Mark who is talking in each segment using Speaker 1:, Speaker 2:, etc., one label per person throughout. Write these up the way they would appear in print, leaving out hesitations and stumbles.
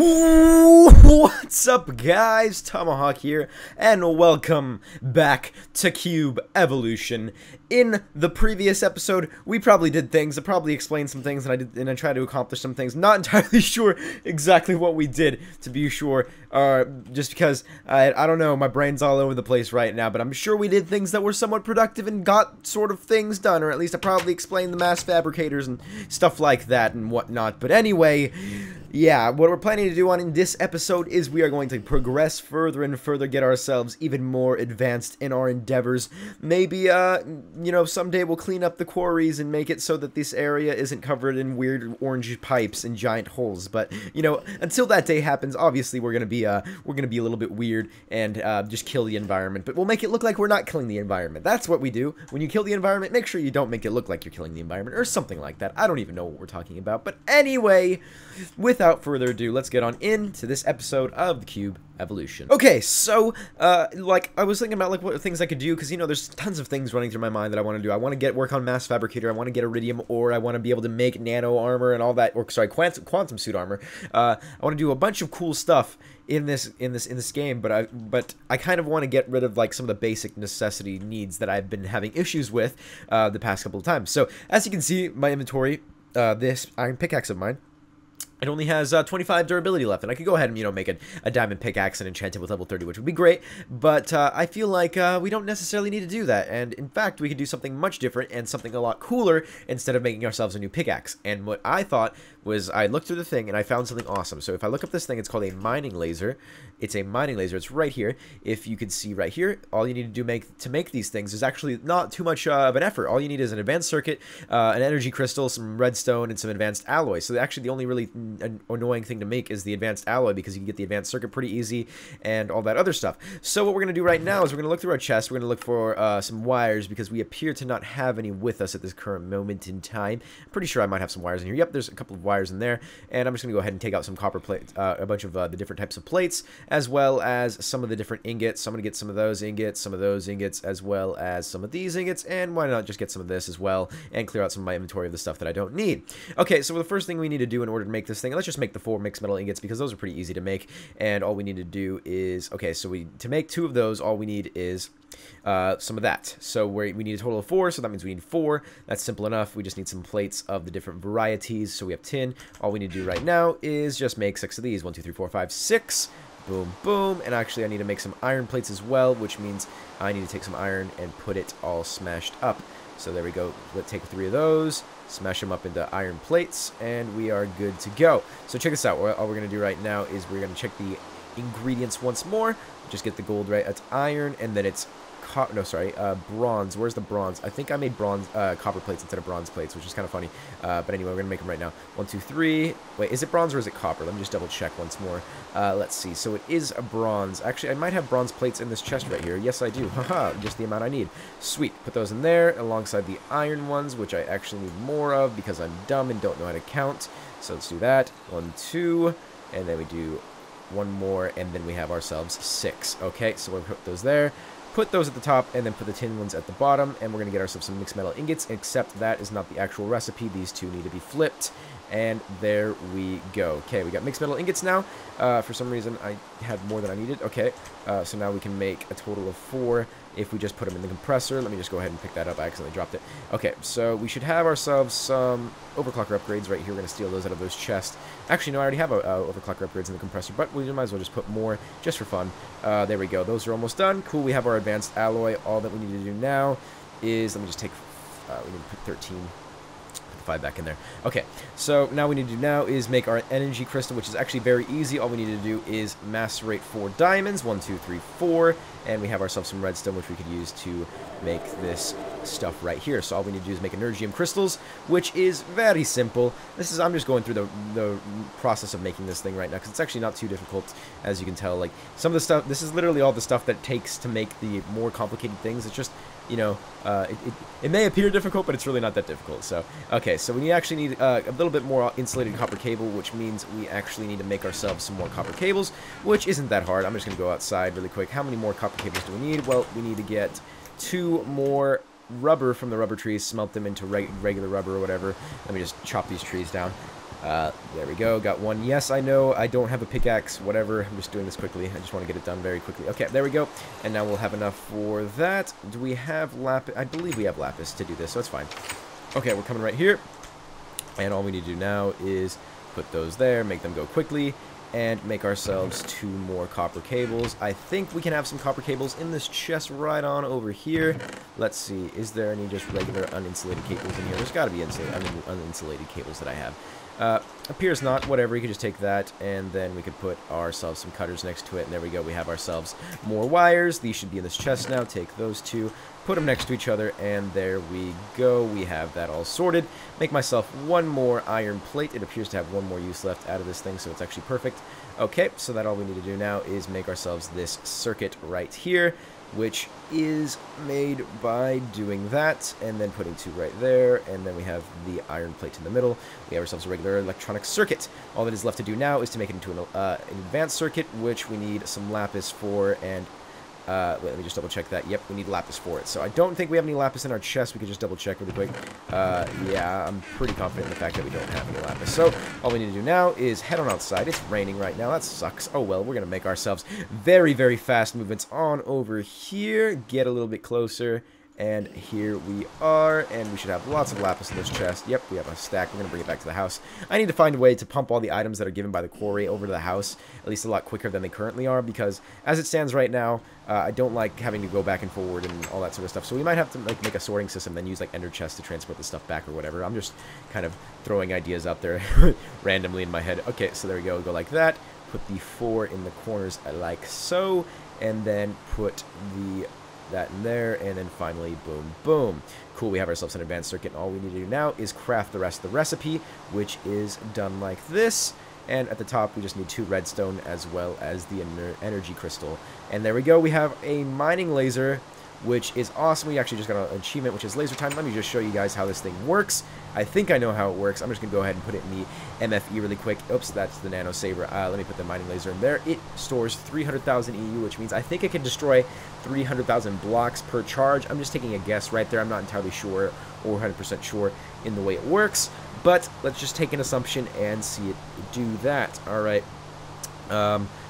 Speaker 1: What's up, guys? Tomahawk here, and welcome back to Cube Evolution. In the previous episode, we probably did things, I probably explained some things, and I tried to accomplish some things. Not entirely sure exactly what we did, to be sure, just because, I don't know, my brain's all over the place right now, but I'm sure we did things that were somewhat productive and got sort of things done, or at least I probably explained the mass fabricators and stuff like that and whatnot. But anyway, yeah, what we're planning to do in this episode is we are going to progress further and further, get ourselves even more advanced in our endeavors. Maybe, you know, someday we'll clean up the quarries and make it so that this area isn't covered in weird orange pipes and giant holes. But, you know, until that day happens, obviously we're gonna be a little bit weird and just kill the environment. But we'll make it look like we're not killing the environment. That's what we do. When you kill the environment, make sure you don't make it look like you're killing the environment or something like that. I don't even know what we're talking about. But anyway, without further ado, let's get on into this episode of the Cube Evolution. Okay, so, like, I was thinking about, like, what things I could do, because, you know, there's tons of things running through my mind that I want to do. I want to work on Mass Fabricator, I want to get Iridium Ore, I want to be able to make Nano Armor and all that, or, sorry, Quantum Suit Armor. I want to do a bunch of cool stuff in this game, but I kind of want to get rid of, like, some of the basic necessity needs that I've been having issues with, the past couple of times. So, as you can see, my inventory, this iron pickaxe of mine, it only has 25 durability left, and I could go ahead and, you know, make a diamond pickaxe and enchant it with level 30, which would be great, but I feel like we don't necessarily need to do that, and in fact, we could do something much different and something a lot cooler instead of making ourselves a new pickaxe. And what I thought was, I looked through the thing, and I found something awesome. So if I look up this thing, it's called a mining laser. It's a mining laser. It's right here. If you can see right here, all you need to do to make these things is actually not too much of an effort. All you need is an advanced circuit, an energy crystal, some redstone, and some advanced alloy. So actually, the only really annoying thing to make is the advanced alloy, because you can get the advanced circuit pretty easy and all that other stuff. So what we're going to do right now is we're going to look through our chest. We're going to look for some wires, because we appear to not have any with us at this current moment in time. I'm pretty sure I might have some wires in here. Yep, there's a couple of wires in there, and I'm just going to go ahead and take out some copper plates, a bunch of the different types of plates, as well as some of the different ingots. So I'm going to get some of those ingots, as well as some of these ingots, and why not just get some of this as well, and clear out some of my inventory of the stuff that I don't need. Okay, so the first thing we need to do in order to make this thing, let's just make the 4 mixed metal ingots, because those are pretty easy to make, and all we need to do is, okay, so to make 2 of those, all we need is some of that. So we need a total of 4, so that means we need 4. That's simple enough. We just need some plates of the different varieties. So we have tin. All we need to do right now is just make 6 of these. 1, 2, 3, 4, 5, 6. Boom, boom. And actually, I need to make some iron plates as well, which means I need to take some iron and put it all smashed up. So there we go. Let's take 3 of those, smash them up into iron plates, and we are good to go. So check this out. All we're going to do right now is we're going to check the ingredients once more. Just get the gold right. That's iron, and then it's bronze. Where's the bronze? I think I made bronze, copper plates instead of bronze plates, which is kind of funny. But anyway, we're gonna make them right now. 1, 2, 3. Wait, is it bronze or is it copper? Let me just double check once more. Let's see. So it is a bronze. Actually, I might have bronze plates in this chest right here. Yes, I do. Haha, just the amount I need. Sweet. Put those in there alongside the iron ones, which I actually need more of because I'm dumb and don't know how to count. So let's do that. 1, 2, and then we do 1 more, and then we have ourselves 6. Okay, so we'll put those there. Put those at the top, and then put the tin ones at the bottom, and we're going to get ourselves some mixed metal ingots, except that is not the actual recipe. These 2 need to be flipped, and there we go. Okay, we got mixed metal ingots now. For some reason, I had more than I needed. Okay, so now we can make a total of 4 if we just put them in the compressor. Let me just go ahead and pick that up. I accidentally dropped it. Okay, so we should have ourselves some overclocker upgrades right here. We're going to steal those out of those chests. Actually, no, I already have overclocker upgrades in the compressor, but we might as well just put more just for fun. There we go. Those are almost done. Cool, we have our advanced alloy. All that we need to do now is, let me just take, we need to put 13. 5 back in there. Okay, so now we need to do now is make our energy crystal, which is actually very easy. All we need to do is macerate 4 diamonds. 1, 2, 3, 4, and we have ourselves some redstone, which we could use to make this stuff right here. So all we need to do is make energium crystals, which is very simple. I'm just going through the process of making this thing right now, because it's actually not too difficult, as you can tell. Like, some of the stuff, this is literally all the stuff that takes to make the more complicated things. It's just, you know, it may appear difficult, but it's really not that difficult. So, okay, so we actually need a little bit more insulated copper cable, which means we actually need to make ourselves some more copper cables, which isn't that hard. I'm just going to go outside really quick. How many more copper cables do we need? Well, we need to get 2 more rubber from the rubber trees, smelt them into regular rubber or whatever. Let me just chop these trees down. There we go, got one. Yes, I know, I don't have a pickaxe, whatever. I'm just doing this quickly. I just want to get it done very quickly. Okay, there we go. And now we'll have enough for that. Do we have lapis? I believe we have lapis to do this, so it's fine. Okay, we're coming right here. And all we need to do now is put those there, make them go quickly, and make ourselves 2 more copper cables. I think we can have some copper cables in this chest right on over here. Let's see, is there any just regular uninsulated cables in here? There's got to be uninsulated cables that I have. Appears not. Whatever, you could just take that, and then we could put ourselves some cutters next to it, and there we go. We have ourselves more wires. These should be in this chest now. Take those 2, put them next to each other, and there we go. We have that all sorted. Make myself 1 more iron plate. It appears to have 1 more use left out of this thing, so it's actually perfect. Okay, so that all we need to do now is make ourselves this circuit right here, which is made by doing that, and then putting 2 right there, and then we have the iron plate in the middle. We have ourselves a regular electronic circuit. All that is left to do now is to make it into an advanced circuit, which we need some lapis for, and wait, let me just double check that. Yep, we need lapis for it. So I don't think we have any lapis in our chest. We can just double check really quick. Yeah, I'm pretty confident in the fact that we don't have any lapis. So all we need to do now is head on outside. It's raining right now. That sucks. Oh well, we're going to make ourselves very, very fast movements on over here. Get a little bit closer. And here we are, and we should have lots of lapis in this chest. Yep, we have a stack. We're going to bring it back to the house. I need to find a way to pump all the items that are given by the quarry over to the house, at least a lot quicker than they currently are, because as it stands right now, I don't like having to go back and forward and all that sort of stuff. So we might have to like make a sorting system, then use like ender chests to transport the stuff back or whatever. I'm just kind of throwing ideas out there randomly in my head. Okay, so there we go. Go like that. Put the 4 in the corners like so, and then put that in there, and then finally boom, boom. Cool, we have ourselves an advanced circuit, and all we need to do now is craft the rest of the recipe, which is done like this. And at the top we just need 2 redstone as well as the energy crystal, and there we go. We have a mining laser, which is awesome. We actually just got an achievement, which is laser time. Let me just show you guys how this thing works. I think I know how it works. I'm just going to go ahead and put it in the MFE really quick. Oops, that's the nano saber. Let me put the mining laser in there. It stores 300,000 EU, which means I think it can destroy 300,000 blocks per charge. I'm just taking a guess right there. I'm not entirely sure or 100% sure in the way it works, but let's just take an assumption and see it do that. All right.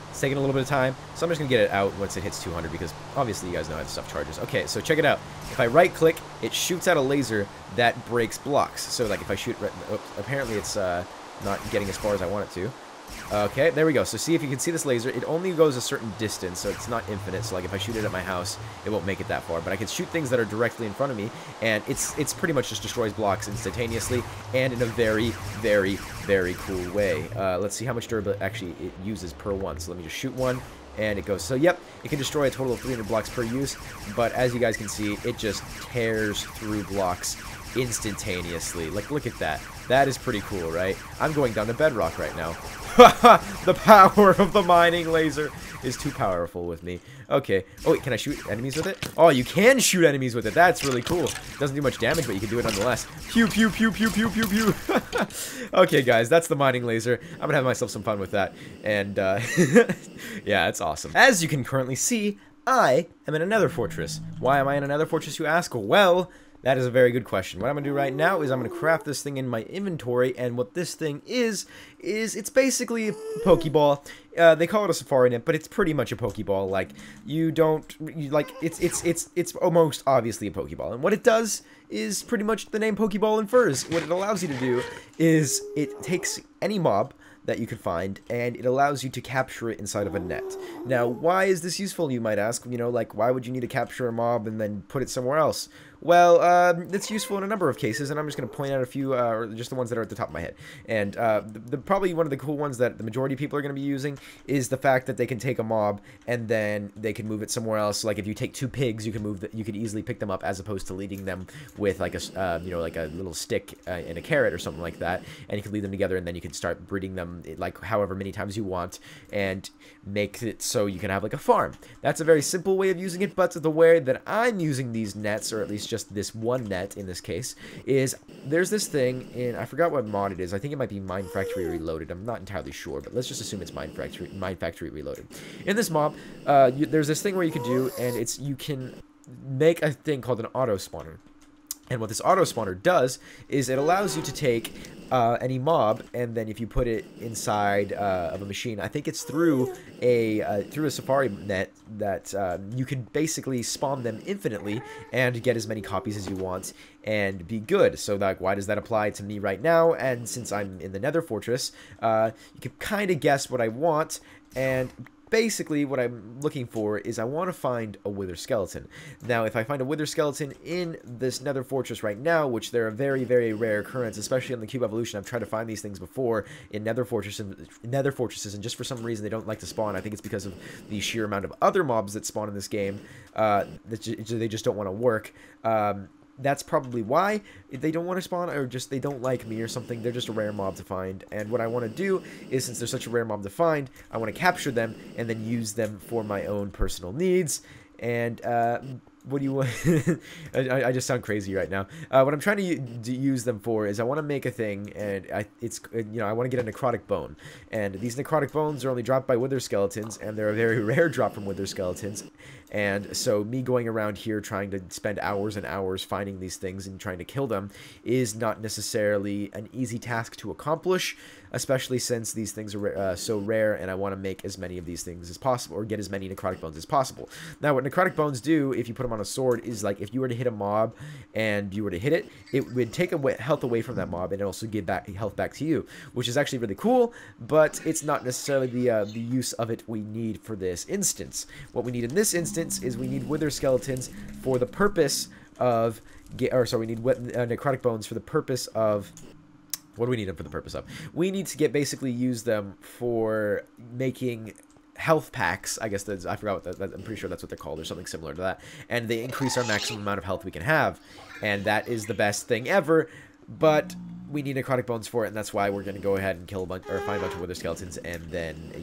Speaker 1: It's taking a little bit of time, so I'm just going to get it out once it hits 200, because obviously you guys know how this stuff charges. Okay, so check it out. If I right-click, it shoots out a laser that breaks blocks. So, like, if I shoot... Oops, apparently it's not getting as far as I want it to. Okay, there we go. So see, if you can see this laser, it only goes a certain distance, so it's not infinite. So like if I shoot it at my house, it won't make it that far. But I can shoot things that are directly in front of me, and it's pretty much just destroys blocks instantaneously, and in a very, very, very cool way. Let's see how much durability actually it uses per one. So let me just shoot one, and it goes. So yep, it can destroy a total of 300 blocks per use, but as you guys can see, it just tears through blocks instantaneously. Like, look at that. That is pretty cool, right? I'm going down to bedrock right now. The power of the mining laser is too powerful with me. Okay. Oh, wait, can I shoot enemies with it? Oh, you can shoot enemies with it. That's really cool. Doesn't do much damage, but you can do it nonetheless. Pew, pew, pew, pew, pew, pew, pew. Okay, guys, that's the mining laser. I'm gonna have myself some fun with that. And, yeah, it's awesome. As you can currently see, I am in a nether fortress. Why am I in a nether fortress, you ask? Well, that is a very good question. What I'm going to do right now is I'm going to craft this thing in my inventory, and what this thing is it's basically a Pokeball. They call it a Safari Net, but it's pretty much a Pokeball. Like, it's almost obviously a Pokeball. And what it does is pretty much the name Pokeball infers. What it allows you to do is it takes any mob that you could find, and it allows you to capture it inside of a net. Now, why is this useful, you might ask? You know, like, why would you need to capture a mob and then put it somewhere else? Well, it's useful in a number of cases, and I'm just going to point out a few, or just the ones that are at the top of my head. And probably one of the cool ones that the majority of people are going to be using is the fact that they can take a mob and then they can move it somewhere else. Like if you take 2 pigs, you can you could easily pick them up, as opposed to leading them with like a, you know, like a little stick and a carrot or something like that. And you can lead them together, and then you can start breeding them like however many times you want, and make it so you can have like a farm. That's a very simple way of using it, but the way that I'm using these nets, or at least just this one net in this case, is there's this thing in, I forgot what mod it is. I think it might be Mine Factory Reloaded. I'm not entirely sure, but let's just assume it's Mine Factory Reloaded. In this mob, there's this thing where you can do, and you can make a thing called an auto spawner. And what this auto spawner does is it allows you to take any mob, and then if you put it inside of a machine, I think it's through a Safari net, that you can basically spawn them infinitely and get as many copies as you want and be good. So like, why does that apply to me right now? And since I'm in the Nether Fortress, you can kind of guess what I want. And basically, what I'm looking for is I want to find a Wither Skeleton. Now, if I find a Wither Skeleton in this Nether Fortress right now, which they're a very, very rare occurrence, especially on the Cube Evolution, I've tried to find these things before in Nether Fortresses, and just for some reason they don't like to spawn. I think it's because of the sheer amount of other mobs that spawn in this game. They just don't want to work. That's probably why they don't want to spawn, or just they don't like me or something. They're just a rare mob to find. And what I want to do is, since they're such a rare mob to find, I want to capture them and then use them for my own personal needs. And what do you want? I just sound crazy right now. What I'm trying to use them for is I want to make a thing, and I want to get a necrotic bone. And these necrotic bones are only dropped by wither skeletons, and they're a very rare drop from wither skeletons. And so me going around here trying to spend hours and hours finding these things and trying to kill them is not necessarily an easy task to accomplish, especially since these things are so rare, and I want to make as many of these things as possible, or get as many necrotic bones as possible. Now, what necrotic bones do, if you put them on a sword, is like if you were to hit a mob and you were to hit it, it would take health away from that mob and also give health back to you, which is actually really cool, but it's not necessarily the use of it we need for this instance. What we need in this instance is we need wither skeletons for the purpose of, we need necrotic bones for the purpose of. What do we need them for the purpose of? We need to basically use them for making health packs. I guess I forgot what I'm pretty sure that's what they're called, or something similar to that. And they increase our maximum amount of health we can have, and that is the best thing ever. But we need necrotic bones for it, and that's why we're going to go ahead and kill find a bunch of wither skeletons, and then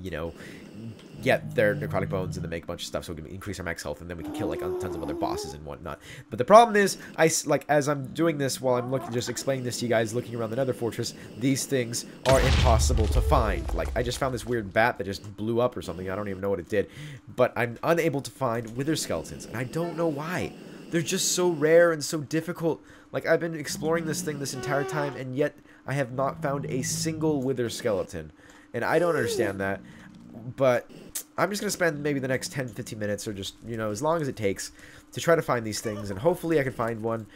Speaker 1: get their necrotic bones and then make a bunch of stuff so we can increase our max health, and then we can kill like tons of other bosses and whatnot. But the problem is, as I'm doing this, while I'm just explaining this to you guys, looking around the Nether Fortress, these things are impossible to find. Like, I just found this weird bat that just blew up or something. I don't even know what it did, but I'm unable to find wither skeletons, and I don't know why. They're just so rare and so difficult. Like, I've been exploring this thing this entire time, and yet I have not found a single wither skeleton, and I don't understand that. But I'm just going to spend maybe the next 10-15 minutes, or just, as long as it takes, to try to find these things, and hopefully I can find one.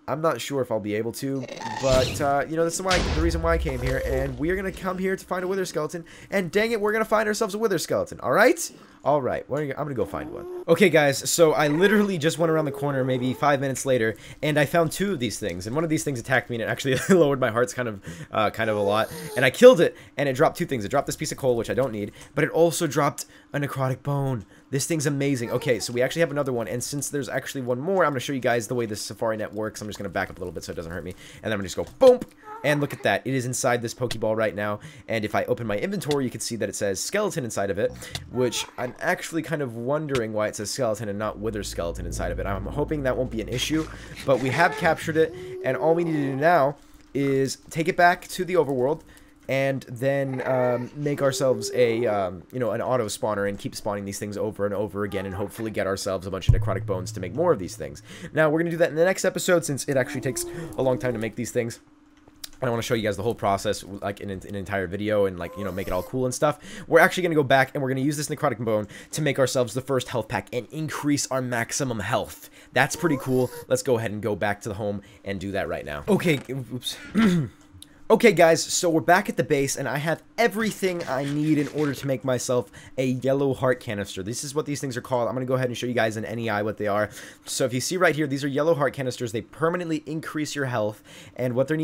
Speaker 1: I'm not sure if I'll be able to, but, that's the reason why I came here, and we're going to come here to find a wither skeleton, and dang it, we're going to find ourselves a wither skeleton, alright? Alright, I'm going to go find one. Okay, guys, so I literally just went around the corner maybe 5 minutes later, and I found 2 of these things, and one of these things attacked me, and it actually lowered my hearts kind of a lot, and I killed it, and it dropped 2 things. It dropped this piece of coal, which I don't need, but it also dropped a necrotic bone. This thing's amazing. Okay, so we actually have another one, and since there's actually one more, I'm going to show you guys the way this Safari net works. I'm just going to back up a little bit so it doesn't hurt me, and then I'm going to just go boom, and look at that. It is inside this Pokeball right now, and if I open my inventory, you can see that it says skeleton inside of it, which I'm actually kind of wondering why it says skeleton and not wither skeleton inside of it. I'm hoping that won't be an issue, but we have captured it, and all we need to do now is take it back to the overworld, and then make ourselves an auto spawner and keep spawning these things over and over again, and hopefully get ourselves a bunch of necrotic bones to make more of these things. Now, we're going to do that in the next episode, since it actually takes a long time to make these things. I want to show you guys the whole process, like in an entire video, and like, make it all cool and stuff. We're actually going to go back, and we're going to use this necrotic bone to make ourselves the first health pack and increase our maximum health. That's pretty cool. Let's go ahead and go back to the home and do that right now. Okay, oops. Okay, guys, so we're back at the base, and I have everything I need in order to make myself a yellow heart canister. This is what these things are called. I'm going to go ahead and show you guys in NEI what they are. So if you see right here, these are yellow heart canisters. They permanently increase your health, and what you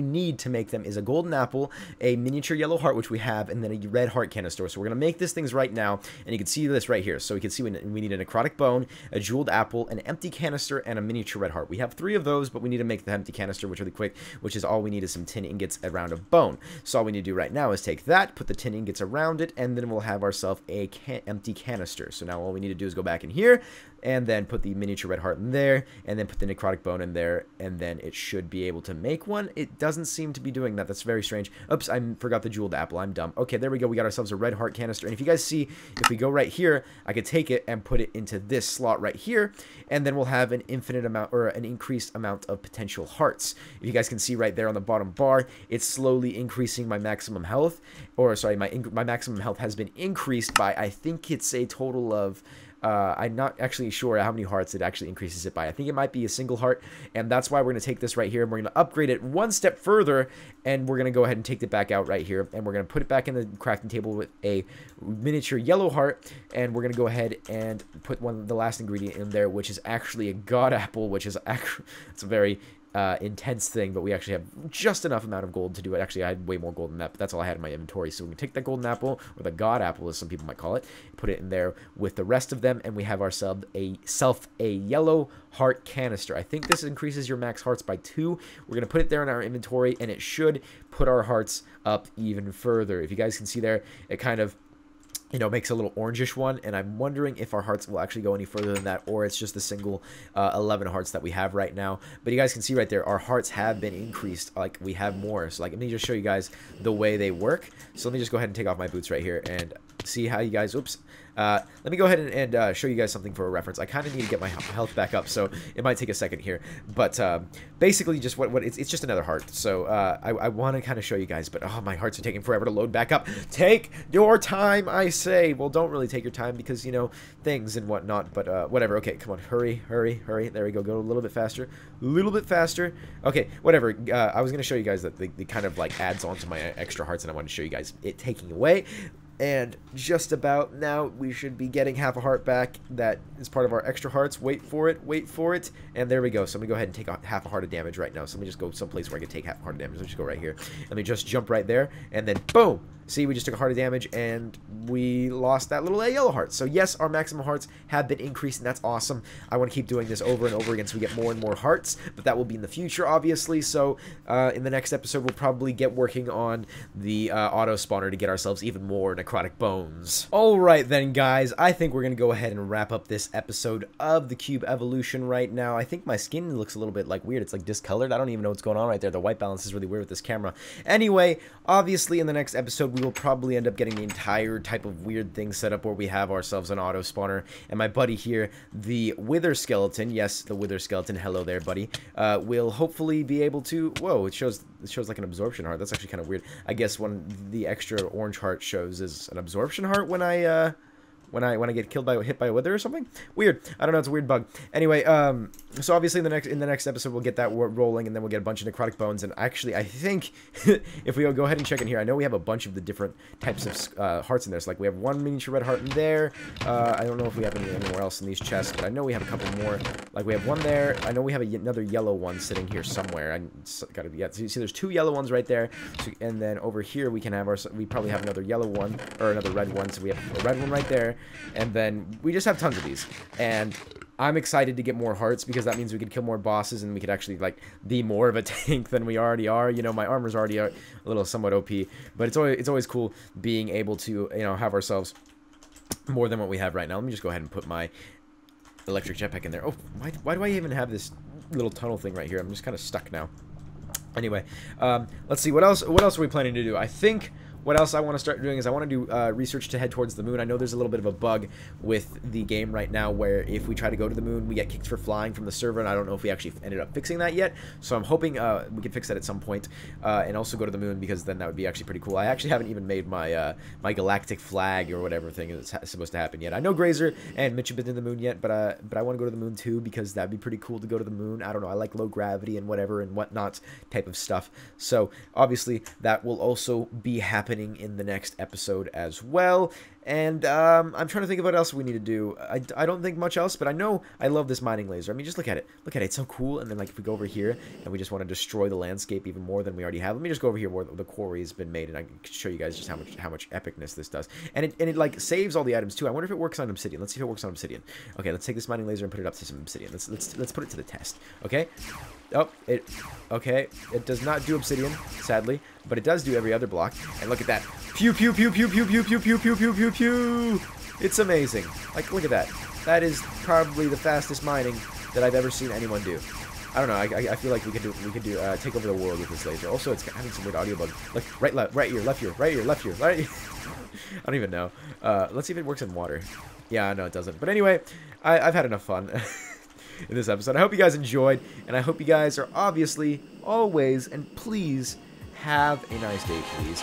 Speaker 1: need to make them is a golden apple, a miniature yellow heart, which we have, and then a red heart canister. So we're going to make these things right now, and you can see this right here. So we can see we need a necrotic bone, a jeweled apple, an empty canister, and a miniature red heart. We have 3 of those, but we need to make the empty canister, which is really quick, which is all we need is some tin ingots around a bone. So all we need to do right now is take that, put the tin ingots around it, and then we'll have ourselves a empty canister. So now all we need to do is go back in here, and then put the miniature red heart in there, and then put the necrotic bone in there, and then it should be able to make one. It doesn't seem to be doing that. That's very strange. Oops, I forgot the jeweled apple. I'm dumb. Okay, there we go. We got ourselves a red heart canister, and if you guys see, if we go right here, I could take it and put it into this slot right here, and then we'll have an infinite amount, or an increased amount of potential hearts. If you guys can see right there on the bottom bar, it's slowly increasing my maximum health, or sorry, my maximum health has been increased by, I think it's a total of, I'm not actually sure how many hearts it actually increases it by. I think it might be a single heart, and that's why we're going to take this right here, and we're going to upgrade it one step further, and we're going to go ahead and take it back out right here, and we're going to put it back in the crafting table with a miniature yellow heart, and we're going to go ahead and put the last ingredient in there, which is actually a god apple, which is actually, it's a very intense thing, but we actually have just enough amount of gold to do it. Actually, I had way more gold than that, but that's all I had in my inventory. So we can take that golden apple, or the god apple as some people might call it, put it in there with the rest of them, and we have ourselves a yellow heart canister. I think this increases your max hearts by 2. We're going to put it there in our inventory, and it should put our hearts up even further. If you guys can see there, it kind of, you know, makes a little orangish one, and I'm wondering if our hearts will actually go any further than that, or it's just the single 11 hearts that we have right now. But you guys can see right there, our hearts have been increased, like we have more. So like, let me just show you guys the way they work. So let me just go ahead and take off my boots right here and see how you guys, oops, let me go ahead and show you guys something for a reference. I kind of need to get my health back up, so it might take a second here. But basically, just what it's just another heart. So I want to kind of show you guys, but oh, my hearts are taking forever to load back up. Take your time, I say. Well, don't really take your time because, you know, things and whatnot. But whatever. Okay, come on, hurry, hurry, hurry. There we go. Go a little bit faster. A little bit faster. Okay, whatever. I was gonna show you guys that the kind of like adds on to my extra hearts, and I wanted to show you guys it taking away. And just about now, we should be getting half a heart back. That is part of our extra hearts. Wait for it. Wait for it. And there we go. So let me go ahead and take half a heart of damage right now. So let me just go someplace where I can take half a heart of damage. Let me just go right here. Let me just jump right there. And then, boom. See, we just took a heart of damage, and we lost that little yellow heart. So yes, our maximum hearts have been increased, and that's awesome. I want to keep doing this over and over again so we get more and more hearts, but that will be in the future, obviously. So in the next episode, we'll probably get working on the auto spawner to get ourselves even more necrotic bones. Alright then, guys, I think we're going to go ahead and wrap up this episode of the Cube Evolution right now. I think my skin looks a little bit like weird. It's like discolored. I don't even know what's going on right there. The white balance is really weird with this camera. Anyway, obviously in the next episode, we will probably end up getting the entire type of weird thing set up where we have ourselves an auto spawner, and my buddy here, the wither skeleton, yes, the wither skeleton, hello there, buddy, will hopefully be able to, whoa, it shows like an absorption heart. That's actually kind of weird. I guess when the extra orange heart shows is an absorption heart when I get hit by a wither or something. Weird. I don't know. It's a weird bug. Anyway, so obviously in the next episode we'll get that rolling, and then we'll get a bunch of necrotic bones. And actually, I think if we go ahead and check in here, I know we have a bunch of the different types of hearts in there. So like we have one miniature red heart in there. I don't know if we have anywhere else in these chests, but I know we have a couple more. Like we have one there. I know we have another yellow one sitting here somewhere. So you see, there's 2 yellow ones right there. So, and then over here we can have we probably have another yellow one or another red one. So we have a red one right there. And then we just have tons of these, and I'm excited to get more hearts because that means we could kill more bosses, and we could actually like be more of a tank than we already are. You know, my armor's already a little somewhat OP, but it's always cool being able to, you know, have ourselves more than what we have right now. Let me just go ahead and put my electric jetpack in there. Oh, why do I even have this little tunnel thing right here? I'm just kind of stuck now. Anyway, let's see, what else are we planning to do? I think what else I want to start doing is I want to do research to head towards the moon. I know there's a little bit of a bug with the game right now where if we try to go to the moon, we get kicked for flying from the server, and I don't know if we actually ended up fixing that yet. So I'm hoping we can fix that at some point, and also go to the moon, because then that would be actually pretty cool. I actually haven't even made my my galactic flag or whatever thing is supposed to happen yet. I know Grazer and Mitch have been to the moon yet, but I want to go to the moon too, because that'd be pretty cool to go to the moon. I don't know, I like low gravity and whatever and whatnot type of stuff. So obviously that will also be happening in the next episode as well. And I'm trying to think of what else we need to do. I don't think much else, but I know I love this mining laser. I mean, just look at it. Look at it. It's so cool. And then, like, if we go over here and we just want to destroy the landscape even more than we already have, let me just go over here where the quarry has been made, and I can show you guys just how much epicness this does. And it like saves all the items too. I wonder if it works on obsidian. Let's see if it works on obsidian. Okay, let's take this mining laser and put it up to some obsidian. Let's put it to the test. Okay. Oh, okay. It does not do obsidian, sadly, but it does do every other block. And look at that. Pew pew pew pew pew pew pew pew pew pew pew pew. It's amazing. Like, look at that. That is probably the fastest mining that I've ever seen anyone do. I don't know. I feel like we could take over the world with this laser. Also, it's having some weird audio bug. Like right ear, left ear, right ear, left ear, right ear. I don't even know. Let's see if it works in water. Yeah, no, it doesn't. But anyway, I've had enough fun in this episode. I hope you guys enjoyed, and I hope you guys are obviously always and please have a nice day, please.